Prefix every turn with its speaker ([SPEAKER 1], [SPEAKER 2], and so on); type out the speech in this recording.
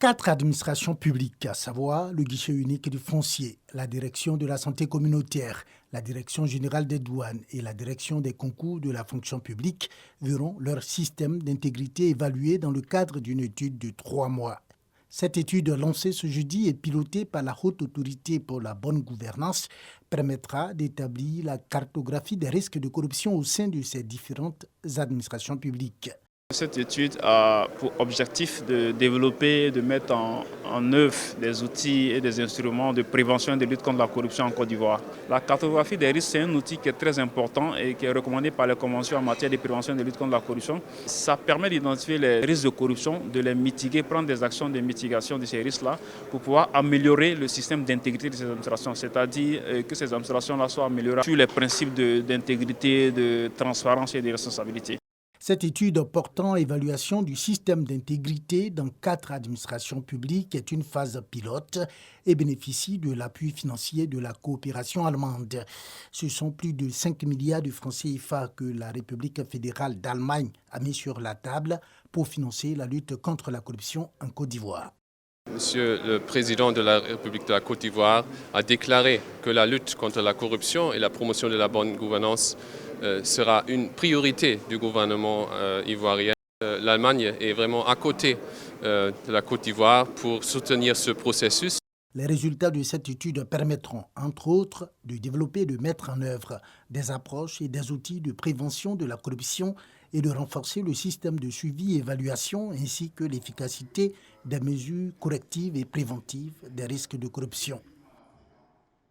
[SPEAKER 1] 4 administrations publiques, à savoir le guichet unique du foncier, la direction de la santé communautaire, la direction générale des douanes et la direction des concours de la fonction publique, verront leur système d'intégrité évalué dans le cadre d'une étude de 3 mois. Cette étude lancée ce jeudi et pilotée par la Haute Autorité pour la bonne gouvernance permettra d'établir la cartographie des risques de corruption au sein de ces différentes administrations publiques.
[SPEAKER 2] Cette étude a pour objectif de développer, de mettre en œuvre des outils et des instruments de prévention et de lutte contre la corruption en Côte d'Ivoire. La cartographie des risques, c'est un outil qui est très important et qui est recommandé par les conventions en matière de prévention et de lutte contre la corruption. Ça permet d'identifier les risques de corruption, de les mitiguer, prendre des actions de mitigation de ces risques-là pour pouvoir améliorer le système d'intégrité de ces administrations, c'est-à-dire que ces administrations-là soient améliorées sur les principes d'intégrité, de transparence et de responsabilité.
[SPEAKER 1] Cette étude portant évaluation du système d'intégrité dans 4 administrations publiques est une phase pilote et bénéficie de l'appui financier de la coopération allemande. Ce sont plus de 5 milliards de francs CFA que la République fédérale d'Allemagne a mis sur la table pour financer la lutte contre la corruption en Côte d'Ivoire.
[SPEAKER 3] Monsieur le Président de la République de la Côte d'Ivoire a déclaré que la lutte contre la corruption et la promotion de la bonne gouvernance sera une priorité du gouvernement ivoirien. L'Allemagne est vraiment à côté de la Côte d'Ivoire pour soutenir ce processus.
[SPEAKER 1] Les résultats de cette étude permettront, entre autres, de développer et de mettre en œuvre des approches et des outils de prévention de la corruption et de renforcer le système de suivi et évaluation ainsi que l'efficacité des mesures correctives et préventives des risques de corruption.